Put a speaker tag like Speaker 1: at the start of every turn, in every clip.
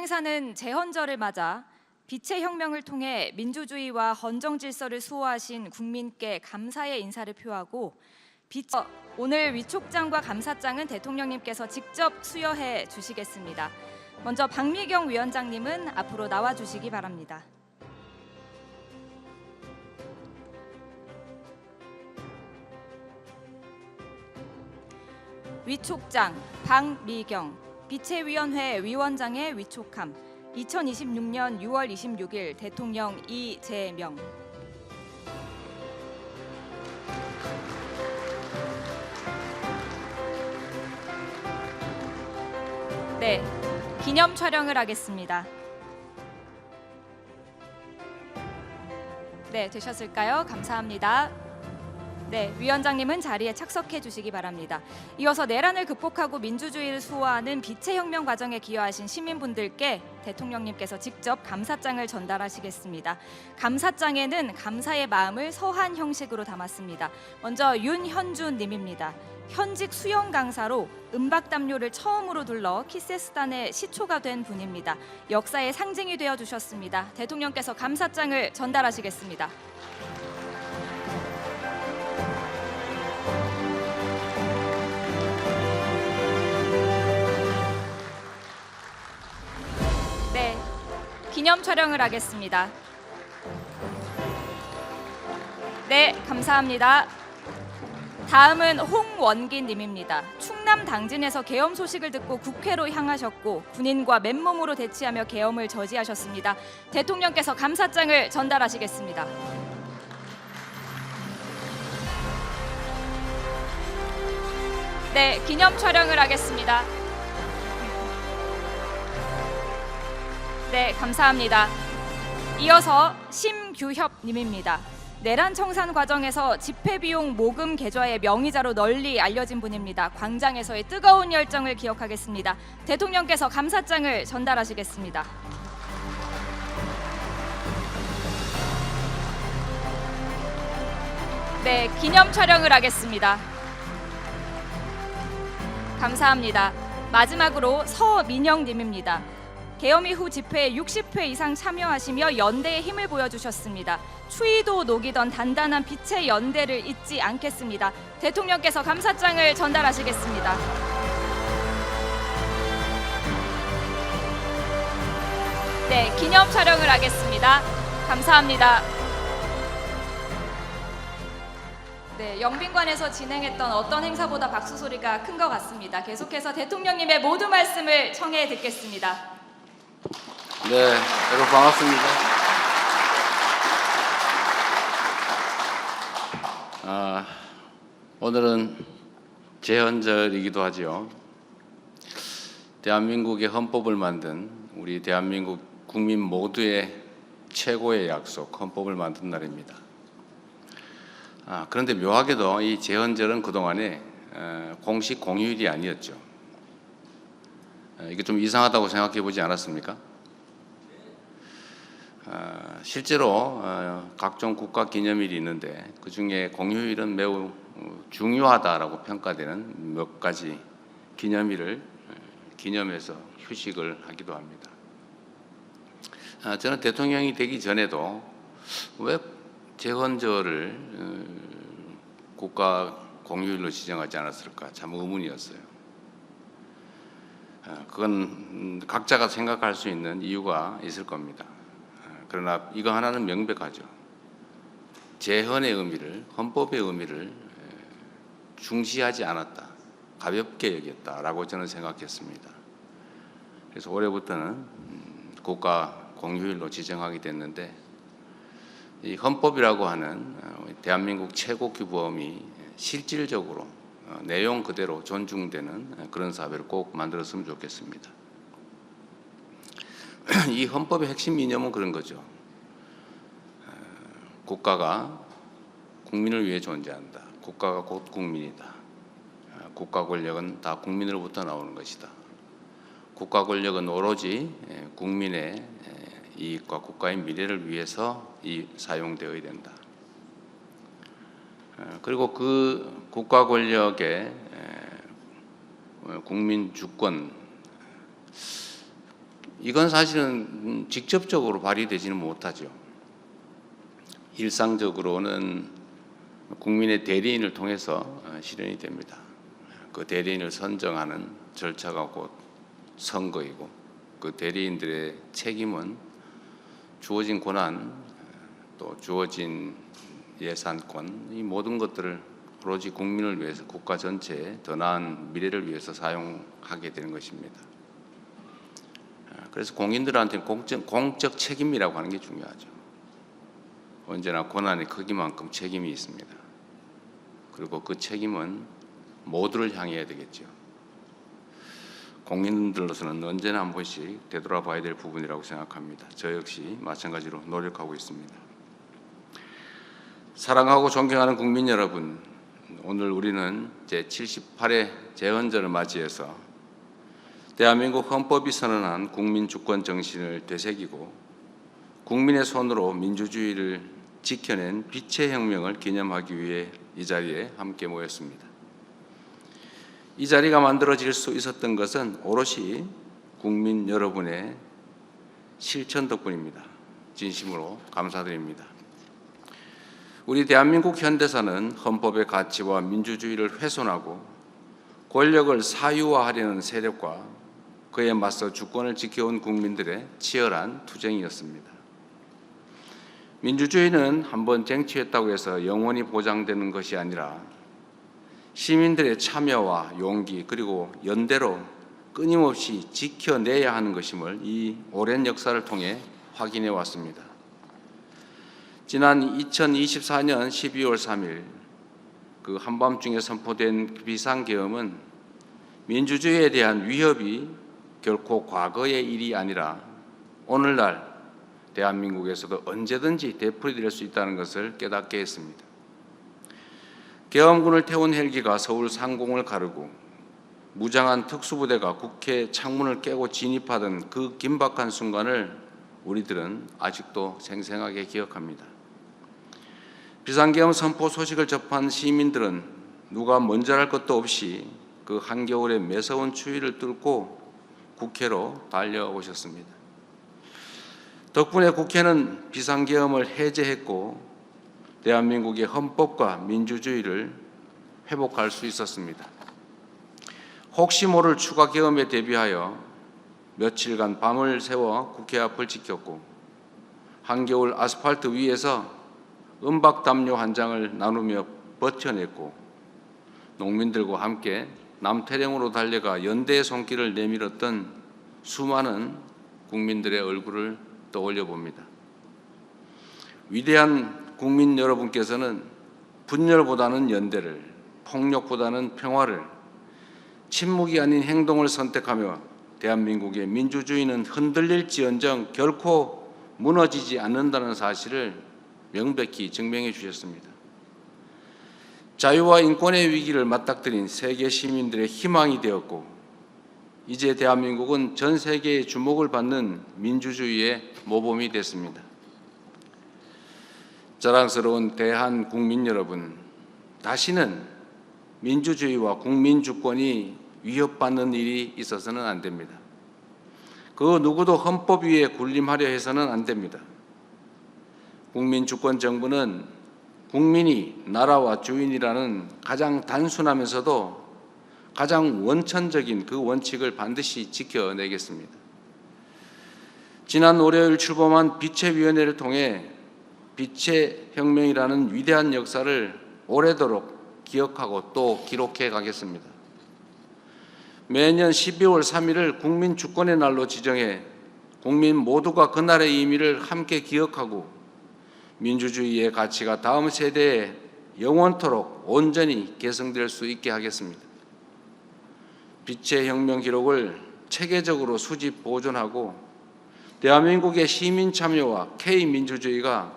Speaker 1: 행사는 제헌절을 맞아 빛의 혁명을 통해 민주주의와 헌정 질서를 수호하신 국민께 감사의 인사를 표하고 오늘 위촉장과 감사장은 대통령님께서 직접 수여해 주시겠습니다. 먼저 박미경 위원장님은 앞으로 나와 주시기 바랍니다. 위촉장 박미경, 빛의위원회 위원장의 위촉함 2026년 6월 26일 대통령 이재명. 네, 기념 촬영을 하겠습니다. 네, 되셨을까요? 감사합니다. 네, 위원장님은 자리에 착석해 주시기 바랍니다. 이어서 내란을 극복하고 민주주의를 수호하는 빛의 혁명 과정에 기여하신 시민분들께 대통령님께서 직접 감사장을 전달하시겠습니다. 감사장에는 감사의 마음을 서한 형식으로 담았습니다. 먼저 윤현준 님입니다. 현직 수영 강사로 음박 담요를 처음으로 둘러 키세스단의 시초가 된 분입니다. 역사의 상징이 되어 주셨습니다. 대통령께서 감사장을 전달하시겠습니다. 네, 기념 촬영을 하겠습니다. 네, 감사합니다. 다음은 홍원기 님입니다. 충남 당진에서 계엄 소식을 듣고 국회로 향하셨고 군인과 맨몸으로 대치하며 계엄을 저지하셨습니다. 대통령께서 감사장을 전달하시겠습니다. 네, 기념 촬영을 하겠습니다. 네, 감사합니다. 이어서 심규협 님입니다. 내란 청산 과정에서 집회 비용 모금 계좌의 명의자로 널리 알려진 분입니다. 광장에서의 뜨거운 열정을 기억하겠습니다. 대통령께서 감사장을 전달하시겠습니다. 네, 기념 촬영을 하겠습니다. 감사합니다. 마지막으로 서민영 님입니다. 계엄 이후 집회에 60회 이상 참여하시며 연대의 힘을 보여주셨습니다. 추위도 녹이던 단단한 빛의 연대를 잊지 않겠습니다. 대통령께서 감사장을 전달하시겠습니다. 네, 기념 촬영을 하겠습니다. 감사합니다. 네, 영빈관에서 진행했던 어떤 행사보다 박수 소리가 큰 것 같습니다. 계속해서 대통령님의 모든 말씀을 청해 듣겠습니다.
Speaker 2: 네, 여러분 반갑습니다. 오늘은 제헌절이기도 하지요. 대한민국의 헌법을 만든 우리 대한민국 국민 모두의 최고의 약속, 헌법을 만든 날입니다. 그런데 묘하게도 이 제헌절은 그동안에 공식 공휴일이 아니었죠. 이게 좀 이상하다고 생각해 보지 않았습니까? 실제로 각종 국가 기념일이 있는데 그 중에 공휴일은 매우 중요하다라고 평가되는 몇 가지 기념일을 기념해서 휴식을 하기도 합니다. 저는 대통령이 되기 전에도 왜 제헌절을 국가 공휴일로 지정하지 않았을까 참 의문이었어요. 그건 각자가 생각할 수 있는 이유가 있을 겁니다. 그러나 이거 하나는 명백하죠. 제헌의 의미를, 헌법의 의미를 중시하지 않았다, 가볍게 여겼다라고 저는 생각했습니다. 그래서 올해부터는 국가 공휴일로 지정하게 됐는데 이 헌법이라고 하는 대한민국 최고 규범이 실질적으로 내용 그대로 존중되는 그런 사회를 꼭 만들었으면 좋겠습니다. 이 헌법의 핵심 이념은 그런 거죠. 국가가 국민을 위해 존재한다. 국가가 곧 국민이다. 국가 권력은 다 국민으로부터 나오는 것이다. 국가 권력은 오로지 국민의 이익과 국가의 미래를 위해서 사용되어야 된다. 그리고 그 국가 권력의 국민 주권 이건 사실은 직접적으로 발휘되지는 못하죠. 일상적으로는 국민의 대리인을 통해서 실현이 됩니다. 그 대리인을 선정하는 절차가 곧 선거이고, 그 대리인들의 책임은 주어진 권한, 또 주어진 예산권, 이 모든 것들을 오로지 국민을 위해서, 국가 전체의 더 나은 미래를 위해서 사용하게 되는 것입니다. 그래서 공인들한테는 공적 책임이라고 하는 게 중요하죠. 언제나 권한의 크기만큼 책임이 있습니다. 그리고 그 책임은 모두를 향해야 되겠죠. 공인들로서는 언제나 한 번씩 되돌아봐야 될 부분이라고 생각합니다. 저 역시 마찬가지로 노력하고 있습니다. 사랑하고 존경하는 국민 여러분, 오늘 우리는 제78회 재헌절을 맞이해서 대한민국 헌법이 선언한 국민주권 정신을 되새기고 국민의 손으로 민주주의를 지켜낸 빛의 혁명을 기념하기 위해 이 자리에 함께 모였습니다. 이 자리가 만들어질 수 있었던 것은 오롯이 국민 여러분의 실천 덕분입니다. 진심으로 감사드립니다. 우리 대한민국 현대사는 헌법의 가치와 민주주의를 훼손하고 권력을 사유화하려는 세력과 그에 맞서 주권을 지켜온 국민들의 치열한 투쟁이었습니다. 민주주의는 한번 쟁취했다고 해서 영원히 보장되는 것이 아니라 시민들의 참여와 용기 그리고 연대로 끊임없이 지켜내야 하는 것임을 이 오랜 역사를 통해 확인해 왔습니다. 지난 2024년 12월 3일 그 한밤중에 선포된 비상계엄은 민주주의에 대한 위협이 결코 과거의 일이 아니라 오늘날 대한민국에서도 언제든지 되풀이될 수 있다는 것을 깨닫게 했습니다. 계엄군을 태운 헬기가 서울 상공을 가르고 무장한 특수부대가 국회 창문을 깨고 진입하던 그 긴박한 순간을 우리들은 아직도 생생하게 기억합니다. 비상계엄 선포 소식을 접한 시민들은 누가 먼저랄 것도 없이 그 한겨울의 매서운 추위를 뚫고 국회로 달려오셨습니다. 덕분에 국회는 비상계엄을 해제했고 대한민국의 헌법과 민주주의를 회복할 수 있었습니다. 혹시 모를 추가 계엄에 대비하여 며칠간 밤을 새워 국회 앞을 지켰고 한겨울 아스팔트 위에서 은박담요 한 장을 나누며 버텨냈고 농민들과 함께 남태령으로 달려가 연대의 손길을 내밀었던 수많은 국민들의 얼굴을 떠올려 봅니다. 위대한 국민 여러분께서는 분열보다는 연대를, 폭력보다는 평화를, 침묵이 아닌 행동을 선택하며 대한민국의 민주주의는 흔들릴지언정 결코 무너지지 않는다는 사실을 명백히 증명해 주셨습니다. 자유와 인권의 위기를 맞닥뜨린 세계 시민들의 희망이 되었고 이제 대한민국은 전 세계의 주목을 받는 민주주의의 모범이 됐습니다. 자랑스러운 대한 국민 여러분, 다시는 민주주의와 국민주권이 위협받는 일이 있어서는 안 됩니다. 그 누구도 헌법 위에 군림하려 해서는 안 됩니다. 국민주권 정부는 국민이 나라와 주인이라는 가장 단순하면서도 가장 원천적인 그 원칙을 반드시 지켜내겠습니다. 지난 월요일 출범한 빛의위원회를 통해 빛의 혁명이라는 위대한 역사를 오래도록 기억하고 또 기록해 가겠습니다. 매년 12월 3일을 국민주권의 날로 지정해 국민 모두가 그날의 의미를 함께 기억하고 민주주의의 가치가 다음 세대에 영원토록 온전히 계승될 수 있게 하겠습니다. 빛의 혁명 기록을 체계적으로 수집 보존하고 대한민국의 시민 참여와 K민주주의가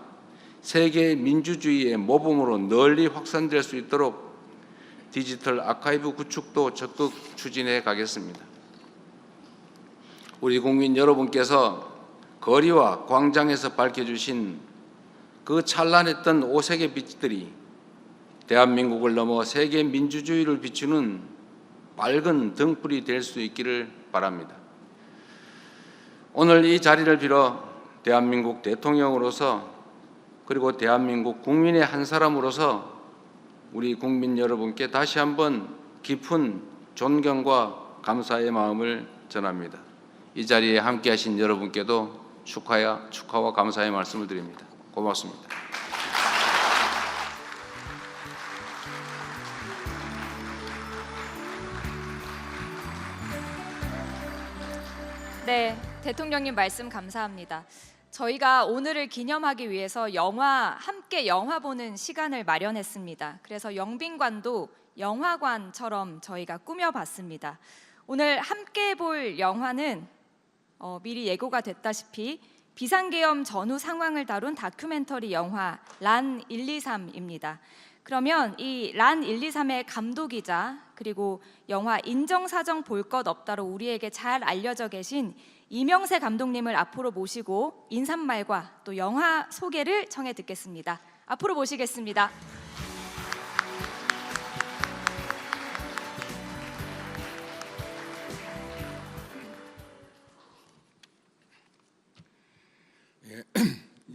Speaker 2: 세계 민주주의의 모범으로 널리 확산될 수 있도록 디지털 아카이브 구축도 적극 추진해 가겠습니다. 우리 국민 여러분께서 거리와 광장에서 밝혀주신 그 찬란했던 오색의 빛들이 대한민국을 넘어 세계 민주주의를 비추는 밝은 등불이 될 수 있기를 바랍니다. 오늘 이 자리를 빌어 대한민국 대통령으로서 그리고 대한민국 국민의 한 사람으로서 우리 국민 여러분께 다시 한번 깊은 존경과 감사의 마음을 전합니다. 이 자리에 함께하신 여러분께도 축하와 감사의 말씀을 드립니다. 고맙습니다.
Speaker 1: 네, 대통령님 말씀 감사합니다. 저희가 오늘을 기념하기 위해서 함께 영화 보는 시간을 마련했습니다. 그래서 영빈관도 영화관처럼 저희가 꾸며봤습니다. 오늘 함께 볼 영화는 미리 예고가 됐다시피 비상계엄 전후 상황을 다룬 다큐멘터리 영화 란 123입니다. 그러면 이 란 123의 감독이자 그리고 영화 인정사정 볼 것 없다로 우리에게 잘 알려져 계신 이명세 감독님을 앞으로 모시고 인사말과 또 영화 소개를 청해 듣겠습니다. 앞으로 모시겠습니다.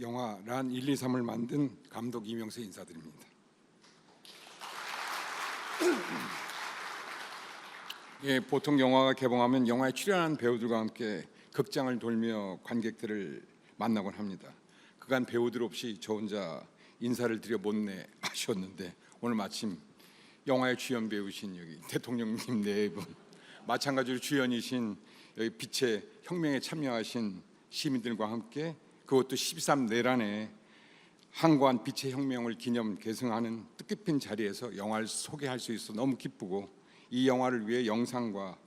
Speaker 3: 영화 란 123을 만든 감독 이명세 인사드립니다. 보통 영화가 개봉하면 영화에 출연한 배우들과 함께 극장을 돌며 관객들을 만나곤 합니다. 그간 배우들 없이 저 혼자 인사를 드려 못내 아쉬웠는데 오늘 마침 영화의 주연 배우신 여기 대통령님 네 분, 마찬가지로 주연이신 여기 빛의 혁명에 참여하신 시민들과 함께 그것도 13 내란에 항거한 빛의 혁명을 기념 계승하는 뜻깊은 자리에서 영화를 소개할 수 있어 너무 기쁘고 이 영화를 위해 영상과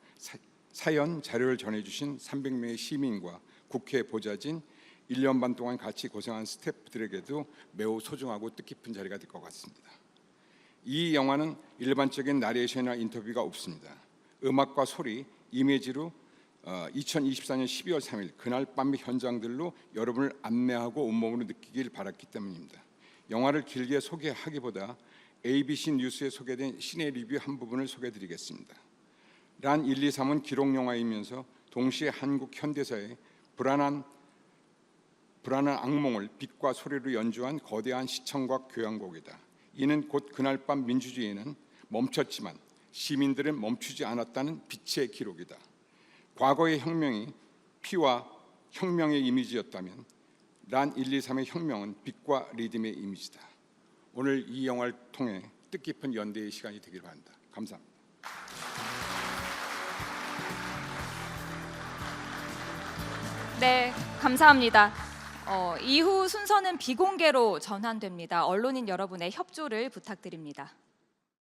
Speaker 3: 사연, 자료를 전해주신 300명의 시민과 국회 보좌진 1년 반 동안 같이 고생한 스태프들에게도 매우 소중하고 뜻깊은 자리가 될 것 같습니다. 이 영화는 일반적인 나레이션이나 인터뷰가 없습니다. 음악과 소리, 이미지로 2024년 12월 3일 그날 밤의 현장들로 여러분을 안내하고 온몸으로 느끼길 바랐기 때문입니다. 영화를 길게 소개하기보다 ABC 뉴스에 소개된 시네 리뷰 한 부분을 소개해드리겠습니다. 란 123은 기록 영화이면서 동시에 한국 현대사의 불안한 악몽을 빛과 소리로 연주한 거대한 시청각 교향곡이다. 이는 곧 그날 밤 민주주의는 멈췄지만 시민들은 멈추지 않았다는 빛의 기록이다. 과거의 혁명이 피와 혁명의 이미지였다면 란 123의 혁명은 빛과 리듬의 이미지다. 오늘 이 영화를 통해 뜻깊은 연대의 시간이 되길 바랍니다. 감사합니다.
Speaker 1: 네, 감사합니다. 이후 순서는 비공개로 전환됩니다. 언론인 여러분의 협조를 부탁드립니다.